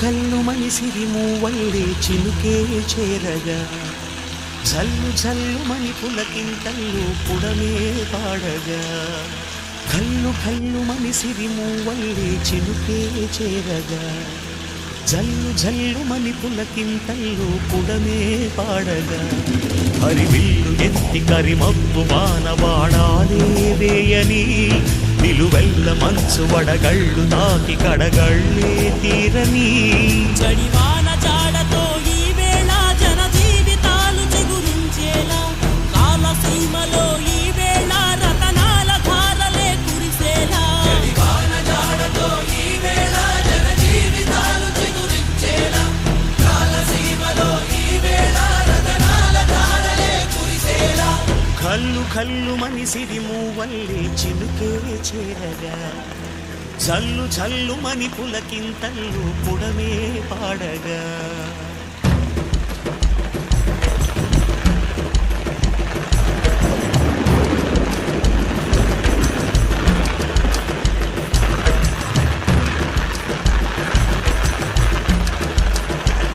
కల్లు మనిసిరి మూవల్లే చినుకే చేరగా జల్లు జల్లు మని పులకింతల్లు పుడమే పాడగా కల్లు కల్లు మనిసిరి మూవల్లే చినుకే చేరగా జల్లు జల్లు మని పులకింతల్లు పుడమే పాడగా హరివిల్లు ఎత్తి కరిమబ్బు వానవాడాలే వేయని నిలువెల్ల మంచు వడగళ్ళు తాకి కడగళ్ళే తీరని చడివాన జాడతో ఈ వేళ జన జీవితాలు చిగురించేలా కాలసీమలో ఈ వేళ రతనాల ధారలే కురిసేలా చడివాన జాడతో ఈ వేళ జన జీవితాలు చిగురించేలా కాలసీమలో ఈ వేళ రతనాల ధారలే కురిసేలా కల్లు కల్లు మనిసిరి మూవల్లే చినుకే చేరగా జల్లు జల్లు మని పులకింతల్లు పుడమే పాడగా